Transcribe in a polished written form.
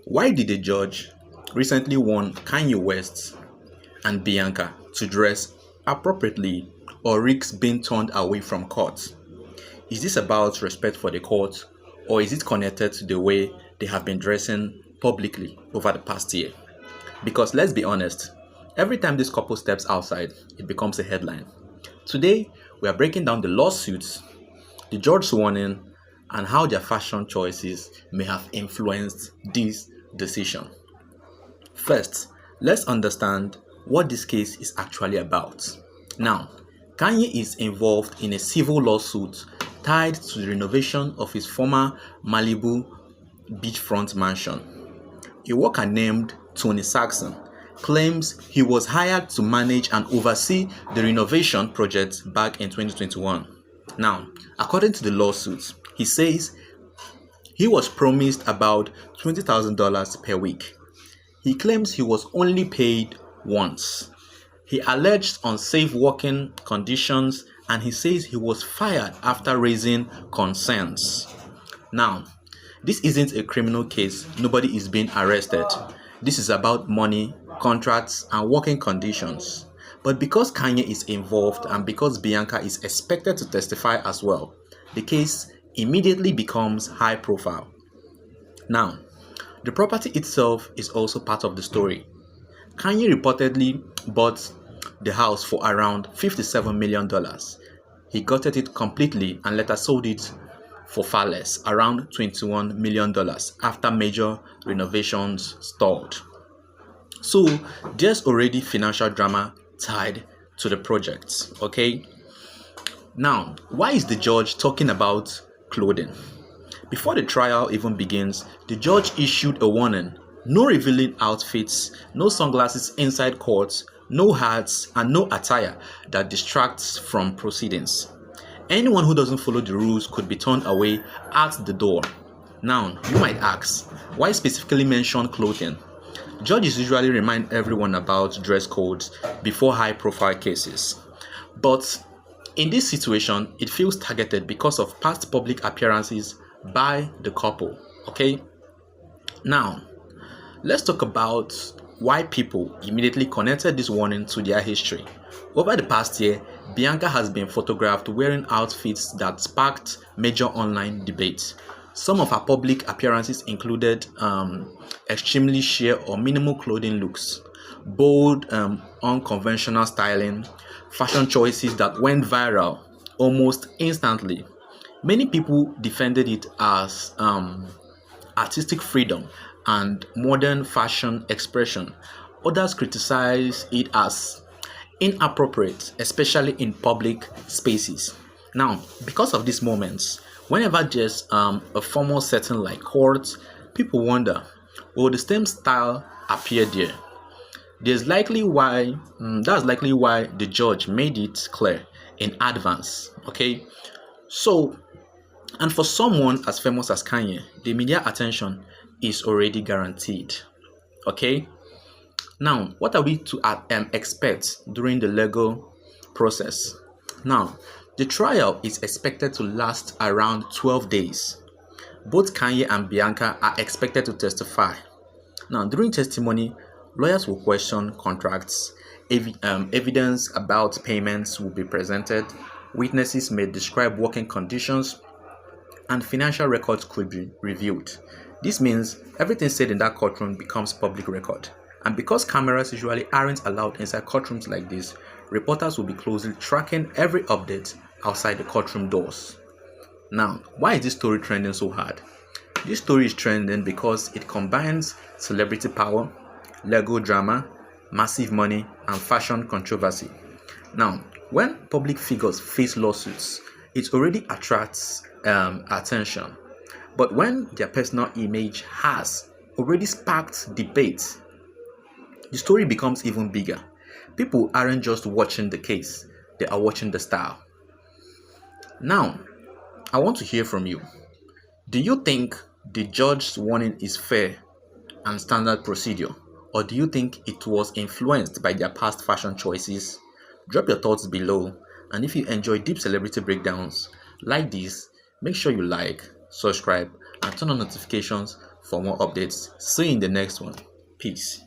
Why did a judge recently warn Kanye West and Bianca to dress appropriately or risk being turned away from court? Is this about respect for the court, or is it connected to the way they have been dressing publicly over the past year? Because let's be honest, every time this couple steps outside, it becomes a headline. Today, we are breaking down the lawsuits, the judge's warning, and how their fashion choices may have influenced this decision. First, let's understand what this case is actually about. Now, Kanye is involved in a civil lawsuit tied to the renovation of his former Malibu beachfront mansion. A worker named Tony Saxon claims he was hired to manage and oversee the renovation project back in 2021. Now, according to the lawsuit, he says he was promised about $20,000 per week. He claims he was only paid once. He alleged unsafe working conditions, and he says he was fired after raising concerns. Now, this isn't a criminal case. Nobody is being arrested. This is about money, contracts, and working conditions. But because Kanye is involved and because Bianca is expected to testify as well, the case immediately becomes high profile. Now, the property itself is also part of the story. Kanye reportedly bought the house for around $57 million. He gutted it completely and later sold it for far less, around $21 million, after major renovations stalled. So there's already financial drama tied to the project, okay? Now, why is the judge talking about clothing? Before the trial even begins, the judge issued a warning: no revealing outfits, no sunglasses inside court, no hats, and no attire that distracts from proceedings. Anyone who doesn't follow the rules could be turned away at the door. Now, you might ask, why specifically mention clothing? Judges usually remind everyone about dress codes before high-profile cases. But in this situation, it feels targeted because of past public appearances by the couple, okay? Now, let's talk about why people immediately connected this warning to their history. Over the past year, Bianca has been photographed wearing outfits that sparked major online debate. Some of her public appearances included extremely sheer or minimal clothing looks, bold, unconventional styling, fashion choices that went viral almost instantly. Many people defended it as artistic freedom and modern fashion expression. Others criticized it as inappropriate, especially in public spaces. Now, because of these moments, whenever there's a formal setting like court, people wonder, will the same style appear there? That's likely why the judge made it clear in advance. Okay, so, and for someone as famous as Kanye, the media attention is already guaranteed. Okay, now what are we to expect during the legal process? Now, the trial is expected to last around 12 days. Both Kanye and Bianca are expected to testify. Now, during testimony, lawyers will question contracts, evidence about payments will be presented, witnesses may describe working conditions, and financial records could be reviewed. This means everything said in that courtroom becomes public record. And because cameras usually aren't allowed inside courtrooms like this, reporters will be closely tracking every update outside the courtroom doors. Now, why is this story trending so hard? This story is trending because it combines celebrity power, legal drama, massive money, and fashion controversy. Now, when public figures face lawsuits, it already attracts attention. But when their personal image has already sparked debate, the story becomes even bigger. People aren't just watching the case, they are watching the style. Now, I want to hear from you. Do you think the judge's warning is fair and standard procedure, or do you think it was influenced by their past fashion choices? Drop your thoughts below, and if you enjoy deep celebrity breakdowns like this, make sure you like, subscribe, and turn on notifications for more updates. See you in the next one. Peace.